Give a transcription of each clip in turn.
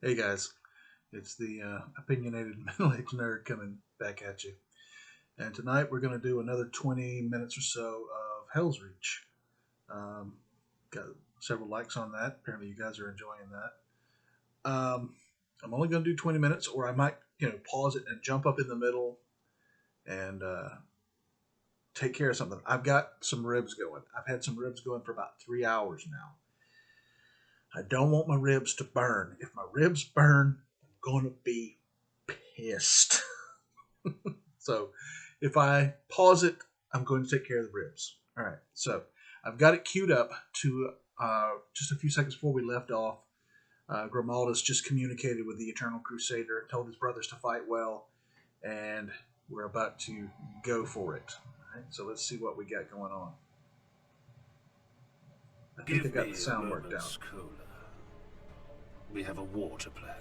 Hey guys, it's the opinionated middle-aged nerd coming back at you. And tonight we're going to do another 20 minutes or so of Hell's Reach. Got several likes on that. Apparently you guys are enjoying that. I'm only going to do 20 minutes, or I might, pause it and jump up in the middle and take care of something. I've got some ribs going. I've had some ribs going for about 3 hours now. I don't want my ribs to burn. If my ribs burn, I'm going to be pissed. So if I pause it, I'm going to take care of the ribs. All right. So I've got it queued up to just a few seconds before we left off. Grimalda's just communicated with the Eternal Crusader, told his brothers to fight well, and we're about to go for it. All right, so let's see what we got going on. I think I got the sound worked out. Cola. We have a war to plan.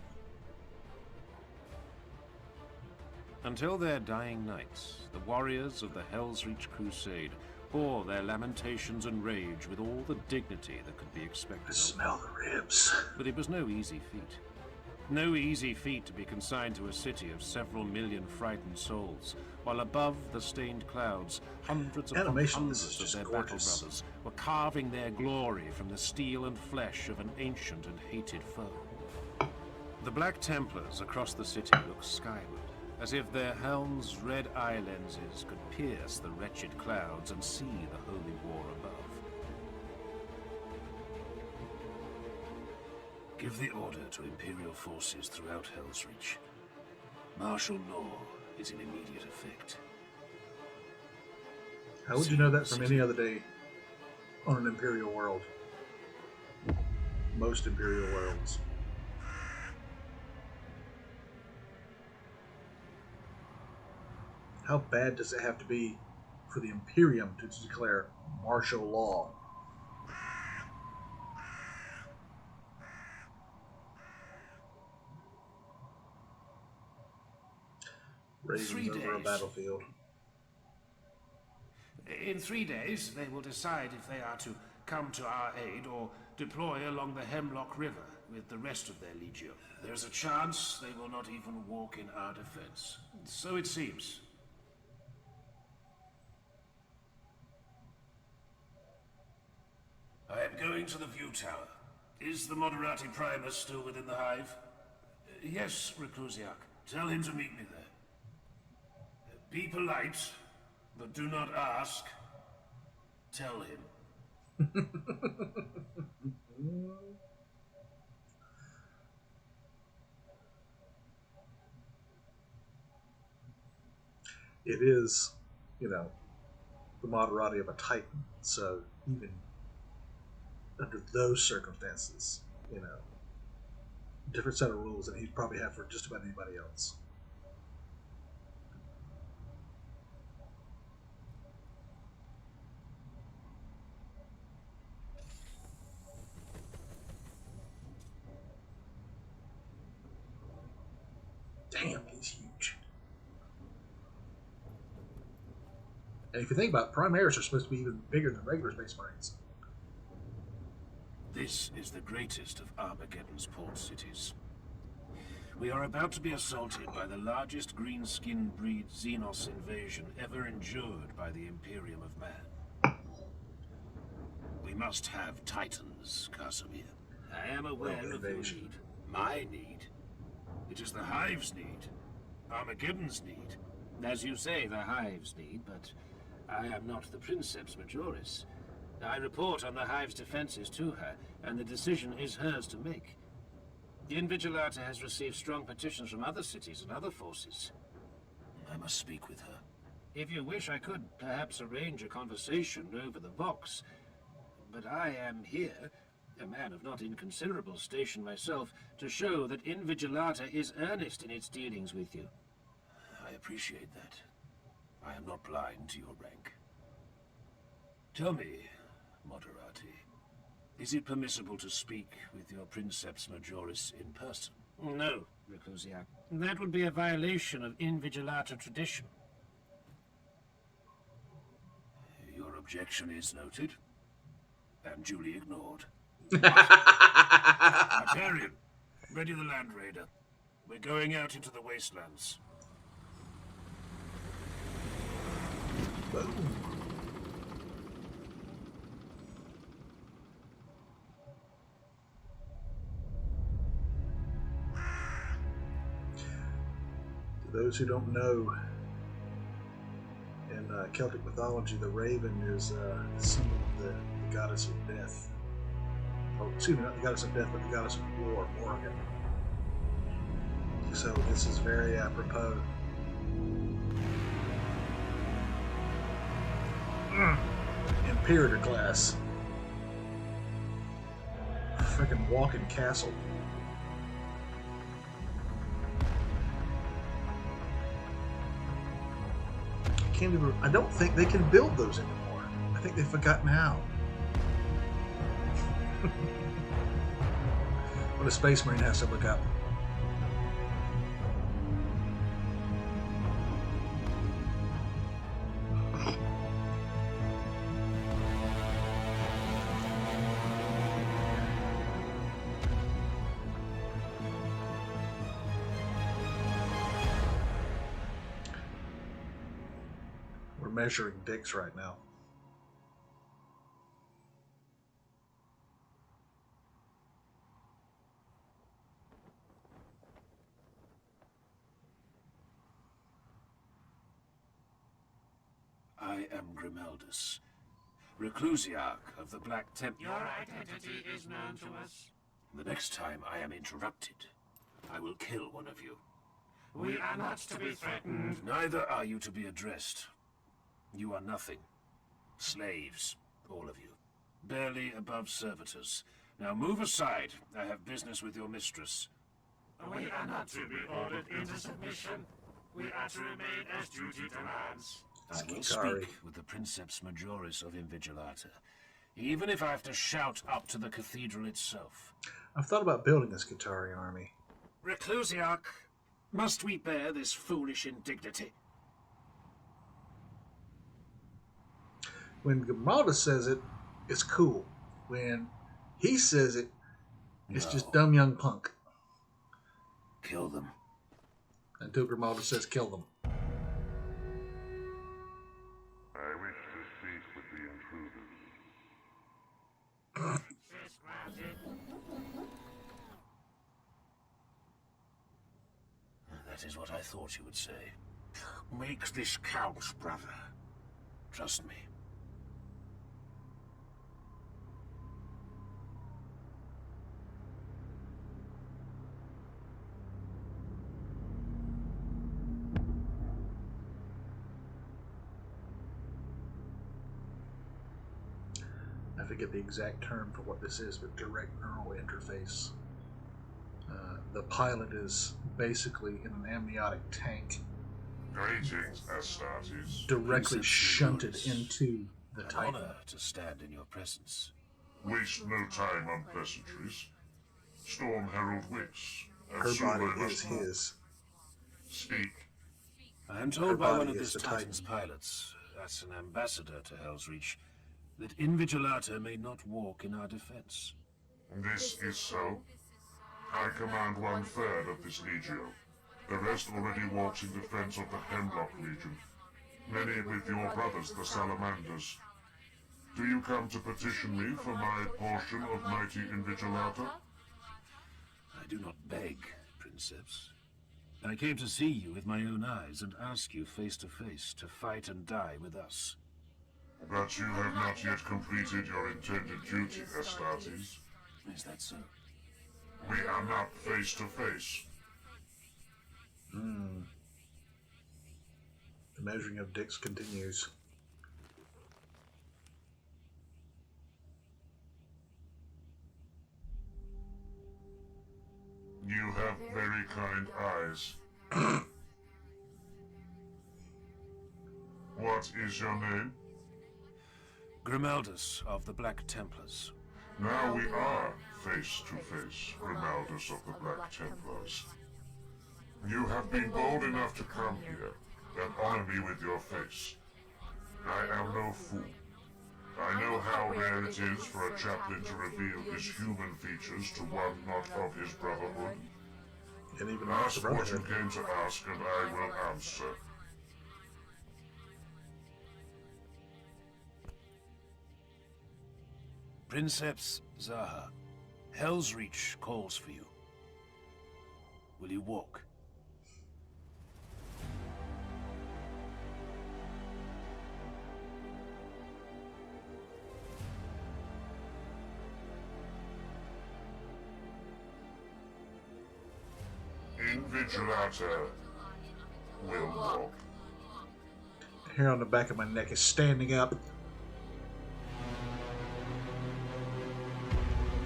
Until their dying nights, the warriors of the Helreach Crusade bore their lamentations and rage with all the dignity that could be expected. I smell the ribs. But it was no easy feat. No easy feat to be consigned to a city of several million frightened souls, while above the stained clouds, hundreds of their battle brothers were carving their glory from the steel and flesh of an ancient and hated foe. The Black Templars across the city looked skyward, as if their helms' red eye lenses could pierce the wretched clouds and see the holy war above. Give the order to Imperial forces throughout Helreach. Martial law is in immediate effect. How would you know that from any other day on an Imperial world? Most Imperial worlds. How bad does it have to be for the Imperium to declare martial law? Raisins over a battlefield. In 3 days, they will decide if they are to come to our aid or deploy along the Hemlock River with the rest of their legion. There's a chance they will not even walk in our defense. So it seems. I am going to the view tower. Is the Moderati Primus still within the hive? Yes, Reclusiac. Tell him to meet me there. Be polite, but do not ask. Tell him. It is, the Moderati of a Titan, so even under those circumstances, different set of rules than he'd probably have for just about anybody else. Damn, he's huge. And if you think about it, Primaris are supposed to be even bigger than regular Space Marines. This is the greatest of Armageddon's port cities. We are about to be assaulted by the largest green-skin breed Xenos invasion ever endured by the Imperium of Man. We must have Titans, Casimir. I am aware of your need, my need. It is the Hive's need, Armageddon's need. As you say, the Hive's need, but I am not the Princeps Majoris. I report on the Hive's defenses to her, and the decision is hers to make. The Invigilata has received strong petitions from other cities and other forces. I must speak with her. If you wish, I could perhaps arrange a conversation over the box. But I am here, a man of not inconsiderable station myself, to show that Invigilata is earnest in its dealings with you. I appreciate that. I am not blind to your rank. Tell me, Moderati, is it permissible to speak with your Princeps Majoris in person? No, Reclusiac. That would be a violation of Invigilata tradition. Your objection is noted, and duly ignored. Barbarian, Ready the Land Raider. We're going out into the wastelands. Boom. To those who don't know, in Celtic mythology, the raven is a symbol of the goddess of death. Oh, excuse me, not the goddess of death, but the goddess of war, Morrigan. So this is very apropos. Imperator class. Freaking walking castle. I don't think they can build those anymore. I think they've forgotten how. What a space marine has to look up. We're measuring dicks right now. I am Grimaldus, Reclusiarch of the Black Temple. Your identity is known to us. The next time I am interrupted, I will kill one of you. We are not to be threatened. Neither are you to be addressed. You are nothing. Slaves, all of you. Barely above servitors. Now move aside. I have business with your mistress. We are not to be ordered into submission. We are to remain as duty demands. I will Skitari. speak with the Princeps Majoris of Invigilata, even if I have to shout up to the cathedral itself. I've thought about building a Skitari army. Reclusiarch, must we bear this foolish indignity? When Gamalda says it, it's cool. When he says it, it's just dumb young punk. Kill them. Until Grimalda says kill them. I wish to speak with the intruders. Access granted. That is what I thought you would say. Make this count, brother. Trust me. I forget the exact term for what this is, but direct neural interface. The pilot is basically in an amniotic tank, Greetings, Astartes. directly Princeps shunted Majoris. into the An Titan. honor to stand in your presence. Waste no time on pleasantries. Storm Herald Wix. And Her soon body I is must his. speak. I am Her told by one body of is this the Titan's Titan. pilots, as an ambassador to Helreach, that Invigilata may not walk in our defense. This is so. I command 1/3 of this legio. The rest already walks in defense of the Hemlock region. Many with your brothers, the Salamanders. Do you come to petition me for my portion of mighty Invigilata? I do not beg, Princeps. I came to see you with my own eyes and ask you face to face to fight and die with us. But you have not yet completed your intended duty, Astartes. Is that so? We are not face to face. The measuring of dicks continues. You have very kind eyes. What is your name? Grimaldus of the Black Templars. Now we are face to face, Grimaldus of the Black Templars. You have been bold enough to come here and honor me with your face. I am no fool. I know how rare it is for a chaplain to reveal his human features to one not of his brotherhood. And even not the Ask what you Brotherhood. came to ask, and I will answer. Princeps Zaha, Helreach calls for you. Will you walk? Invigilata will walk. Hair on the back of my neck is standing up.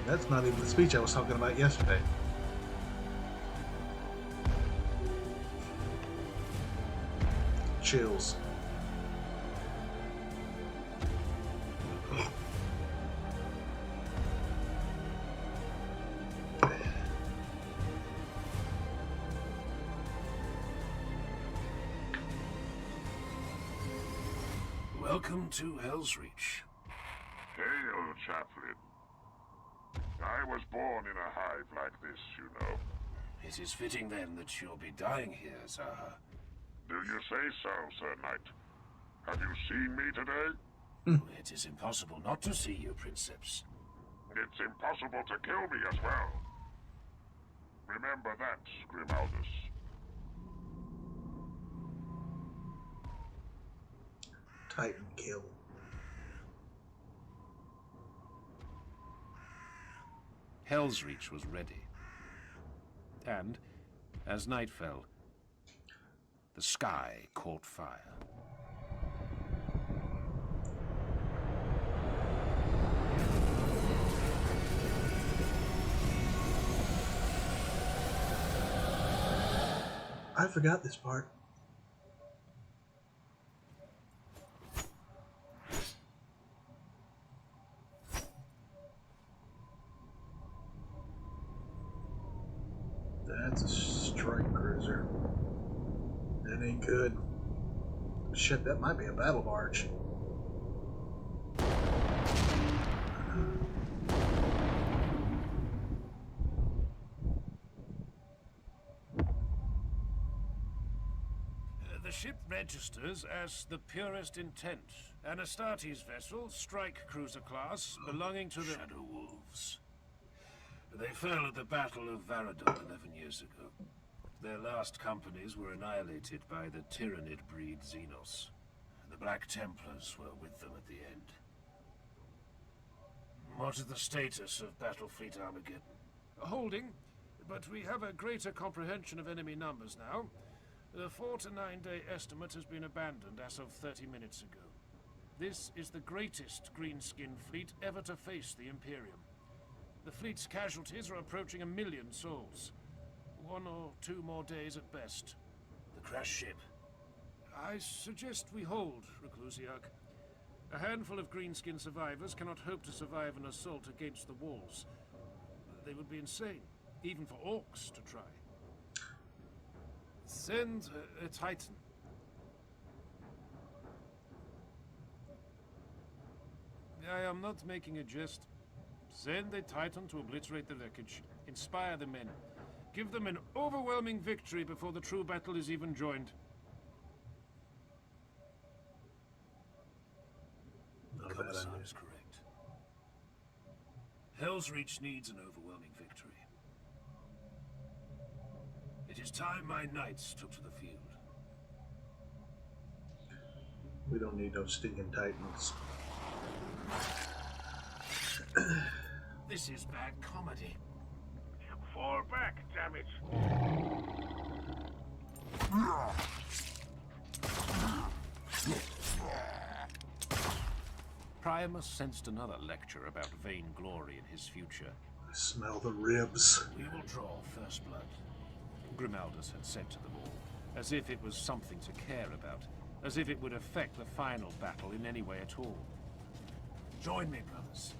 That's not even the speech I was talking about yesterday. Chills. Welcome to Helreach. Hail, chaplain. I was born in a hive like this, you know. It is fitting then that you'll be dying here, Zaha. Do you say so, Sir Knight? Have you seen me today? It is impossible not to see you, Princeps. It's impossible to kill me as well. Remember that, Grimaldus. Titan kill. Helreach was ready. And, as night fell, the sky caught fire. I forgot this part. That's a strike cruiser. That ain't good. Shit, that might be a battle barge. The ship registers as the Purest Intent, an Astartes vessel, strike cruiser class, belonging to the Shadow Wolves. They fell at the Battle of Varadon 11 years ago. Their last companies were annihilated by the Tyrannid breed Xenos. The Black Templars were with them at the end. What is the status of Battlefleet Armageddon? Holding, but we have a greater comprehension of enemy numbers now. The 4 to 9 day estimate has been abandoned as of 30 minutes ago. This is the greatest green-skin fleet ever to face the Imperium. The fleet's casualties are approaching 1 million souls. 1 or 2 more days at best. The crash ship. I suggest we hold, Reclusiarch. A handful of greenskin survivors cannot hope to survive an assault against the walls. They would be insane, even for orcs to try. Send a Titan. I am not making a jest. Send a Titan to obliterate the wreckage. Inspire the men. Give them an overwhelming victory before the true battle is even joined. Not The a bad Commissar idea. is correct. Helreach needs an overwhelming victory. It is time my knights took to the field. We don't need no stinking Titans. This is bad comedy. Fall back, damn it! Primus sensed another lecture about vainglory in his future. I smell the ribs. We will draw first blood. Grimaldus had said to them all, as if it was something to care about, as if it would affect the final battle in any way at all. Join me, brothers.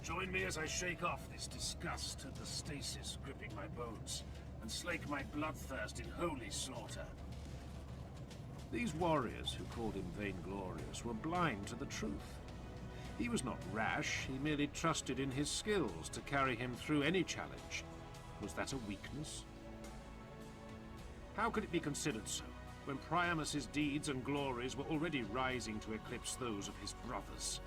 Join me as I shake off this disgust at the stasis gripping my bones, and slake my bloodthirst in holy slaughter. These warriors who called him vainglorious were blind to the truth. He was not rash, he merely trusted in his skills to carry him through any challenge. Was that a weakness? How could it be considered so, when Priamus's deeds and glories were already rising to eclipse those of his brothers?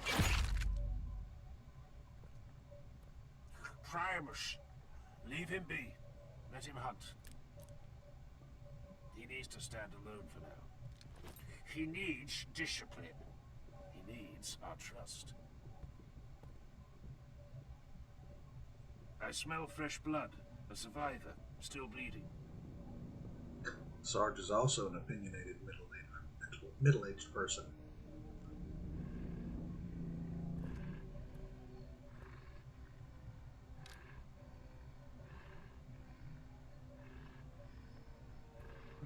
Priamus, leave him be. Let him hunt. He needs to stand alone for now. He needs discipline. He needs our trust. I smell fresh blood. A survivor, still bleeding. Sarge is also an opinionated middle-aged person.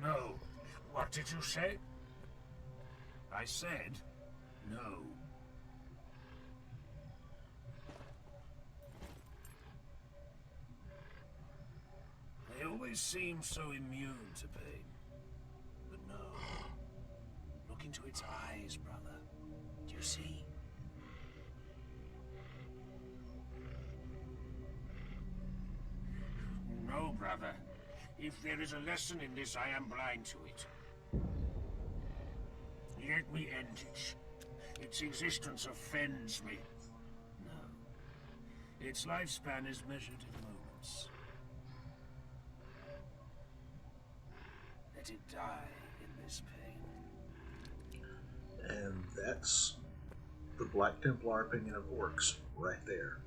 No. What did you say? I said no. They always seem so immune to pain. But no. Look into its eyes, brother. Do you see? No, brother. If there is a lesson in this, I am blind to it. Let me end it. Its existence offends me. No. Its lifespan is measured in moments. Let it die in this pain. And that's the Black Templar opinion of orcs right there.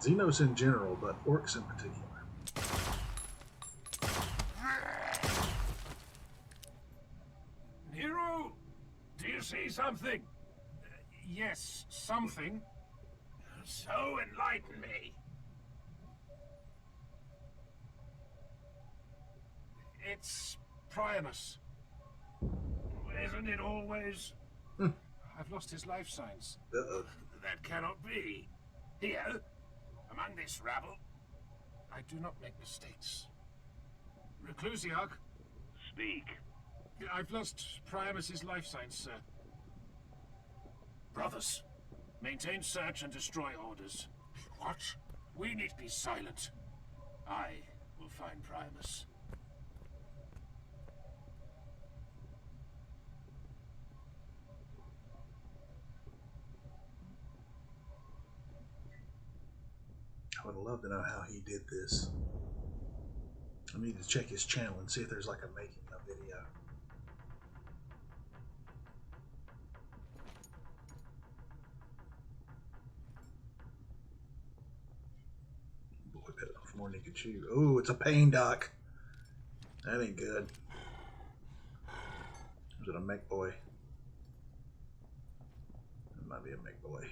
Xenos in general, but orcs in particular. Nero, do you see something? Yes, something. So enlighten me. It's Priamus. Isn't it always? I've lost his life signs. Uh-oh. That cannot be. Here, among this rabble. I do not make mistakes. Reclusiarch, Speak. I've lost Priamus's life signs, sir. Brothers, maintain search and destroy orders. What? We need to be silent. I will find Priamus. I would love to know how he did this. I need to check his channel and see if there's like a making of video. Boy, bit off more than he could chew. Oh, it's a pain doc. That ain't good. Is it a mech boy? It might be a mech boy.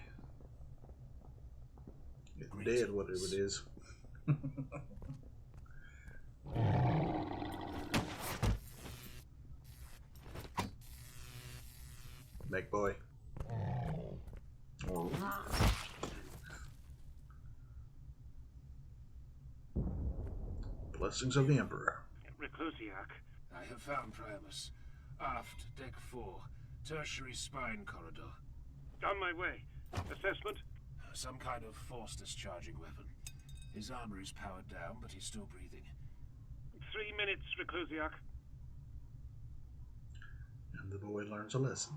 It's dead, whatever it is. Mech boy. Oh. Blessings of the Emperor. Reclusiarch. I have found Priamus. Aft, deck 4. Tertiary spine corridor. On my way. Assessment? Some kind of force discharging weapon. His armor is powered down, but he's still breathing. 3 minutes, Reclusiarch. And the boy learns a lesson.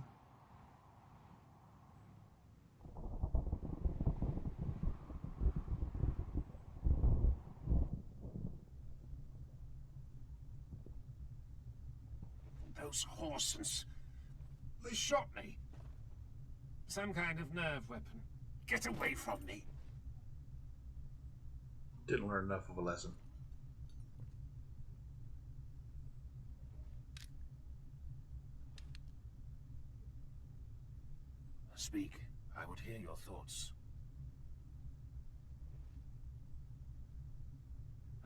Those horsens. They shot me. Some kind of nerve weapon. Get away from me. Didn't learn enough of a lesson. Speak. I would hear your thoughts.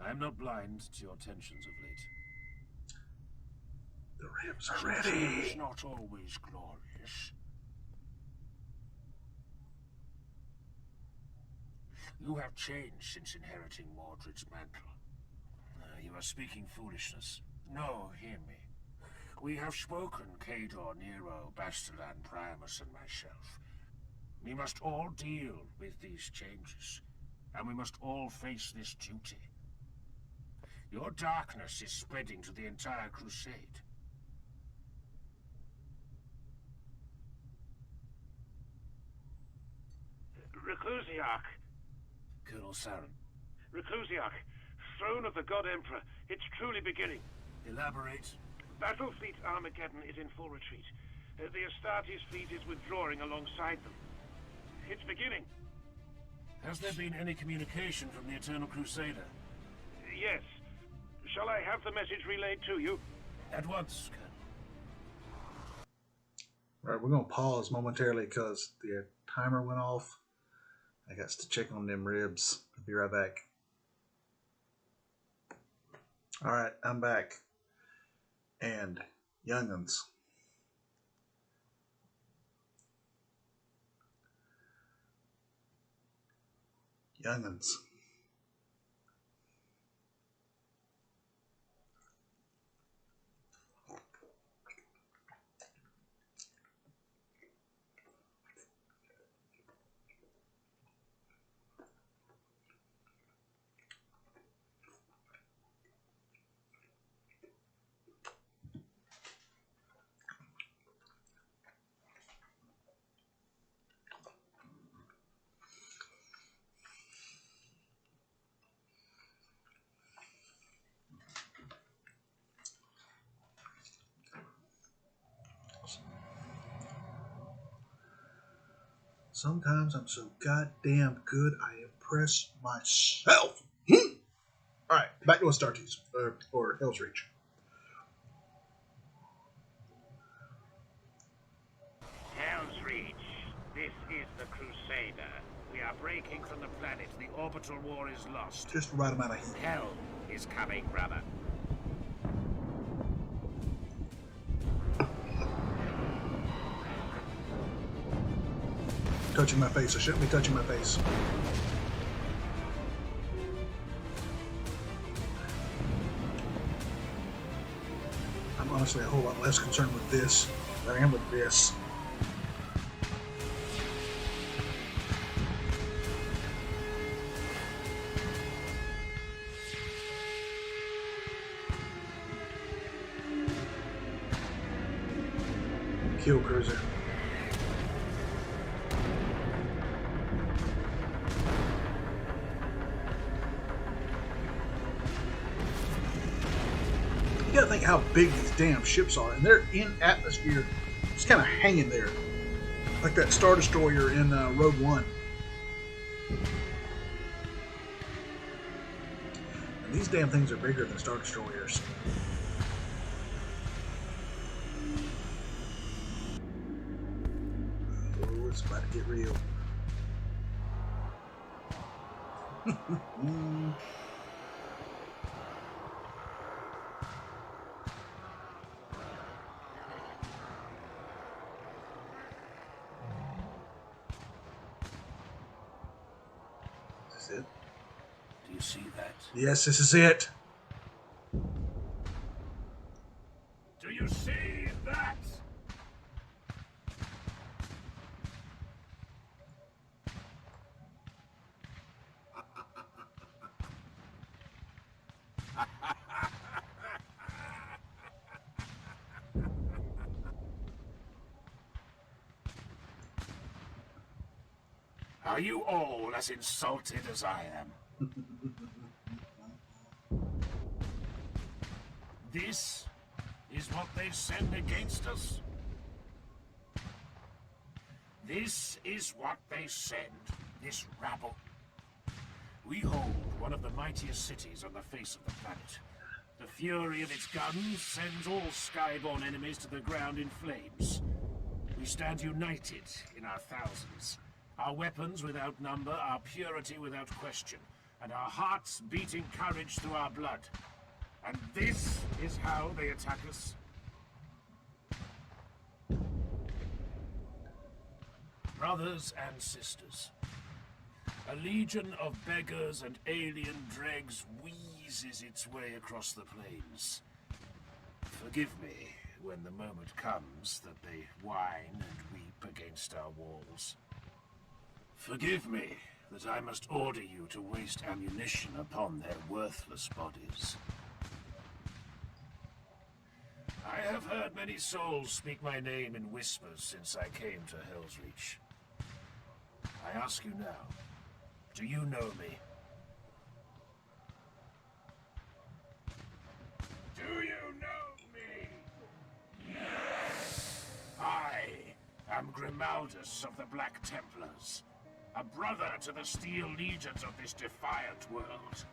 I am not blind to your tensions of late. The ribs are ready. It's not always glorious. You have changed since inheriting Mordred's mantle. You are speaking foolishness. No, hear me. We have spoken, Cador, Nero, Bastilan, Primus, and myself. We must all deal with these changes, and we must all face this duty. Your darkness is spreading to the entire crusade. Reclusiarch. Colonel Saren, Reclusiarch. Throne of the God Emperor. It's truly beginning. elaborate. Battle Fleet Armageddon is in full retreat. The Astartes fleet is withdrawing alongside them. It's beginning. Has there been any communication from the Eternal Crusader? Yes. Shall I have the message relayed to you? At once, Colonel. Alright, we're going to pause momentarily because the timer went off. I got to check on them ribs. I'll be right back. Alright, I'm back. And young'uns. Young'uns. Sometimes I'm so goddamn good I impress myself. Alright, back to Astartes, or Helreach. Helreach. This is the Crusader. We are breaking from the planet. The orbital war is lost. Just the right amount of heat. Hell is coming, brother. Touching my face. I shouldn't be touching my face. I'm honestly a whole lot less concerned with this than I am with this. Kill cruiser. You gotta think how big these damn ships are, and they're in atmosphere, just kind of hanging there, like that Star Destroyer in Rogue One. And these damn things are bigger than Star Destroyers. Oh, it's about to get real. Is this it? Do you see that? Yes, this is it. Do you see that? Are you all as insulted as I am? This is what they send against us? This is what they send, this rabble. We hold one of the mightiest cities on the face of the planet. The fury of its guns sends all skyborne enemies to the ground in flames. We stand united in our thousands. Our weapons without number, our purity without question, and our hearts beating courage through our blood. And this is how they attack us? Brothers and sisters, a legion of beggars and alien dregs wheezes its way across the plains. Forgive me when the moment comes that they whine and weep against our walls. Forgive me that I must order you to waste ammunition upon their worthless bodies. I have heard many souls speak my name in whispers since I came to Helreach. I ask you now, do you know me? Do you know me? Yes! I am Grimaldus of the Black Templars, a brother to the steel legions of this defiant world.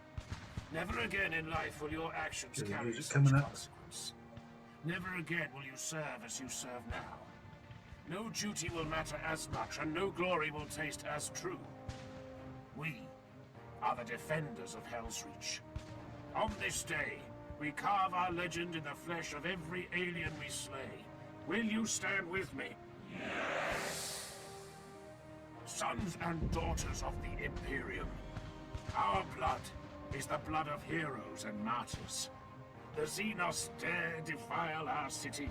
Never again in life will your actions Is the carry music such coming up? consequence. Never again will you serve as you serve now. No duty will matter as much, and no glory will taste as true. We are the defenders of Helreach. On this day, we carve our legend in the flesh of every alien we slay. Will you stand with me? Yes! Sons and daughters of the Imperium, our blood is the blood of heroes and martyrs. The Xenos dare defile our city.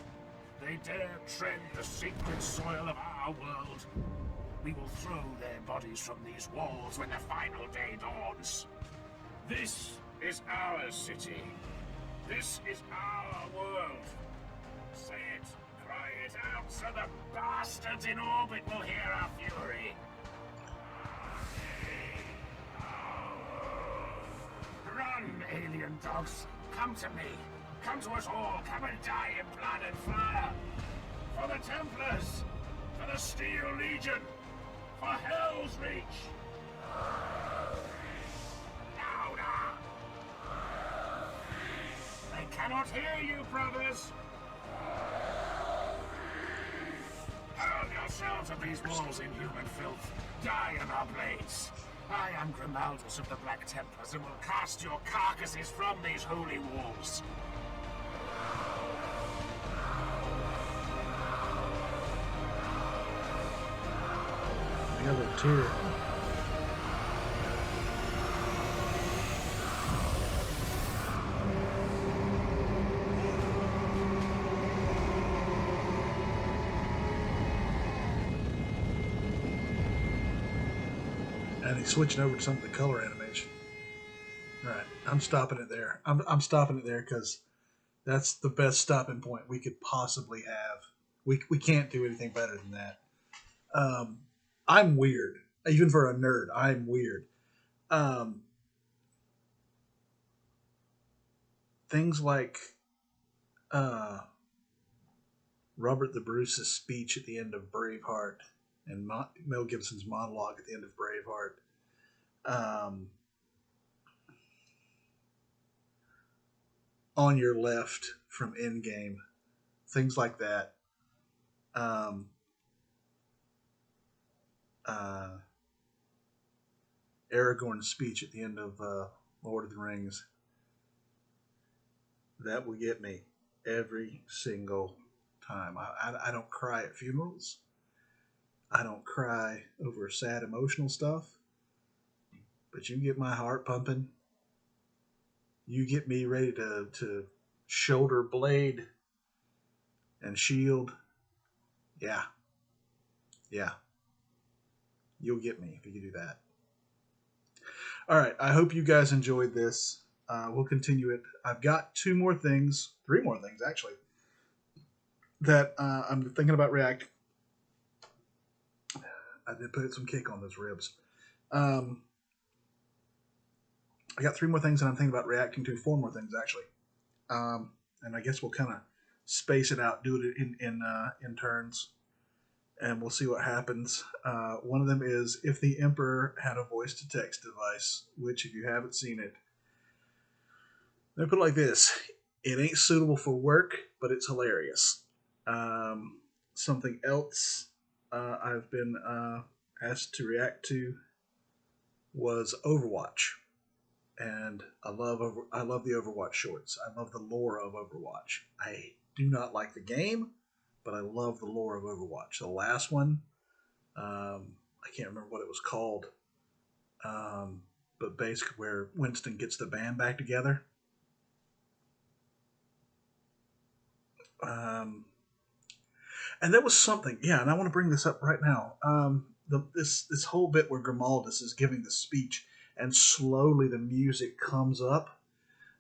They dare tread the sacred soil of our world. We will throw their bodies from these walls when the final day dawns. This is our city. This is our world. Say it, cry it out, so the bastards in orbit will hear our fury. Run, alien dogs. Come to me. Come to us all. Come and die in blood and fire. For the Templars. For the Steel Legion. For Helreach. Louder. They cannot hear you, brothers. Hurl yourselves at these walls, inhuman filth. Die in our blades. I am Grimaldus of the Black Templars and will cast your carcasses from these holy walls. I got a little tear. And he's switching over to some of the color animation. All right, I'm stopping it there. I'm stopping it there because that's the best stopping point we could possibly have. We can't do anything better than that. I'm weird, even for a nerd. I'm weird. Things like Robert the Bruce's speech at the end of Braveheart and Mel Gibson's monologue at the end of Braveheart. On your left from Endgame, things like that. Aragorn's speech at the end of Lord of the Rings. That will get me every single time. I don't cry at funerals. I don't cry over sad emotional stuff. But you get my heart pumping. You get me ready to shoulder blade and shield. Yeah. You'll get me if you do that. All right. I hope you guys enjoyed this. We'll continue it. I've got three more things actually, that I'm thinking about reacting. I did put some cake on those ribs. I got three more things that I'm thinking about reacting to. Four more things actually, and I guess we'll kind of space it out, do it in turns, and we'll see what happens. One of them is if the Emperor had a voice-to-text device, which if you haven't seen it, let me put it like this: it ain't suitable for work, but it's hilarious. Something else I've been asked to react to was Overwatch. And I love the Overwatch shorts. I love the lore of Overwatch. I do not like the game, but I love the lore of Overwatch. The last one, I can't remember what it was called, but basically where Winston gets the band back together. Um, and there was something, yeah, and I want to bring this up right now. This whole bit where Grimaldus is giving the speech, and slowly the music comes up.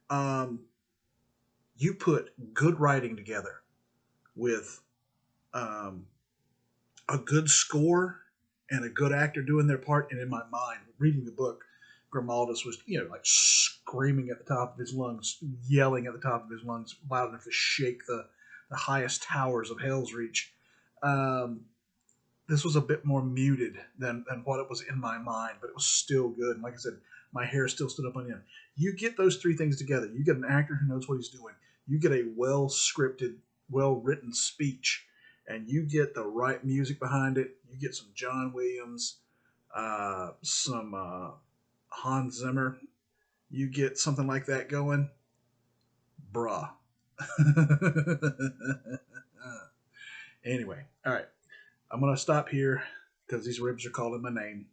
Um, you put good writing together with um, a good score and a good actor doing their part. And in my mind, reading the book, Grimaldus was, like screaming at the top of his lungs, yelling at the top of his lungs, loud enough to shake the highest towers of Helreach. Um, this was a bit more muted than what it was in my mind, but it was still good. And like I said, my hair still stood up on end. You get those three things together. You get an actor who knows what he's doing. You get a well scripted, well written speech, and you get the right music behind it. You get some John Williams, some Hans Zimmer. You get something like that going, bruh. Anyway, all right. I'm gonna stop here because these ribs are calling my name.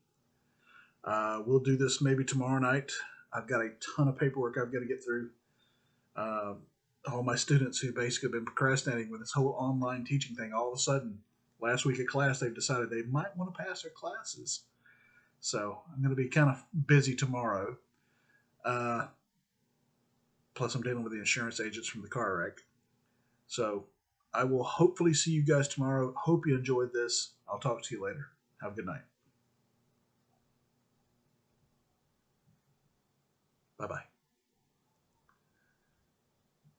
We'll do this maybe tomorrow night. I've got a ton of paperwork I've got to get through. Um, all my students who basically have been procrastinating with this whole online teaching thing, all of a sudden, last week of class, they've decided they might want to pass their classes. So I'm going to be kind of busy tomorrow. Uh, Plus, I'm dealing with the insurance agents from the car wreck. So I will hopefully see you guys tomorrow. Hope you enjoyed this. I'll talk to you later. Have a good night. Bye bye.